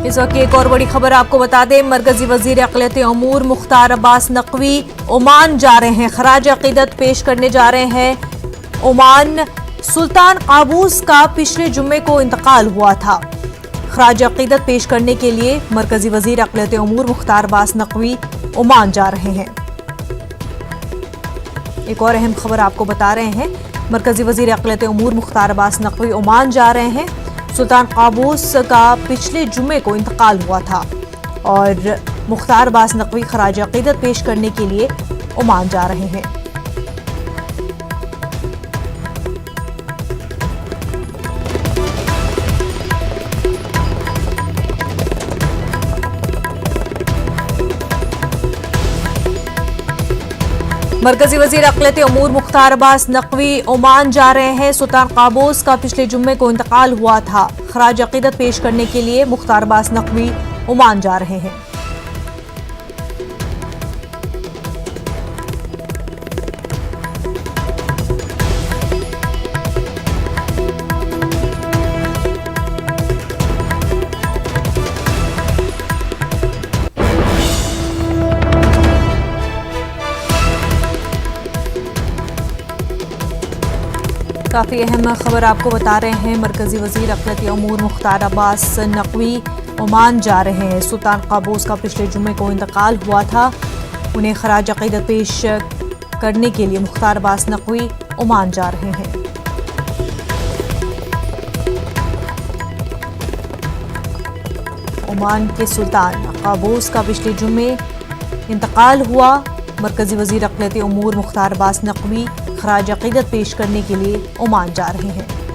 इस वक्त एक और बड़ी खबर आपको बता दें, मरकजी वजीर अक़लियत उमूर मुख्तार अब्बास नकवी ओमान जा रहे हैं, खराज अकीदत पेश करने जा रहे हैं ओमान। सुल्तान काबूस का पिछले जुम्मे को इंतकाल हुआ था। खराज अकीदत पेश करने के लिए मरकजी वजीर अक़लियत उमूर मुख्तार अब्बास नकवी ओमान जा रहे हैं। एक और अहम खबर आपको बता रहे हैं, मरकजी वजीर अक़लियत उमूर मुख्तार अब्बास नकवी ओमान जा रहे हैं। सुल्तान काबूस का पिछले जुम्मे को इंतकाल हुआ था और मुख्तार अब्बास नकवी खराज अकीदत पेश करने के लिए ओमान जा रहे हैं। मरकजी वजीर अक़लियत उमूर मुख्तार अब्बास नकवी ओमान जा रहे हैं। सुल्तान काबूस का पिछले जुम्मे को इंतकाल हुआ था। खराज अकीदत पेश करने के लिए मुख्तार अब्बास नकवी ओमान जा रहे हैं। काफ़ी अहम खबर आपको बता रहे हैं, मरकजी वजीर अक़लियत उमूर मुख्तार अब्बास नकवी ओमान जा रहे हैं। सुल्तान काबूस का पिछले जुम्मे को इंतकाल हुआ था। उन्हें खराज अक़ीदत पेश करने के लिए मुख्तार अब्बास नकवी ओमान जा रहे हैं। ओमान के सुल्तान काबूस का पिछले जुम्मे इंतकाल हुआ। मरकजी वजीर अक़लियत उमूर मुख्तार अब्बास नकवी खराज अक़ीदत पेश करने के लिए ओमान जा रहे हैं।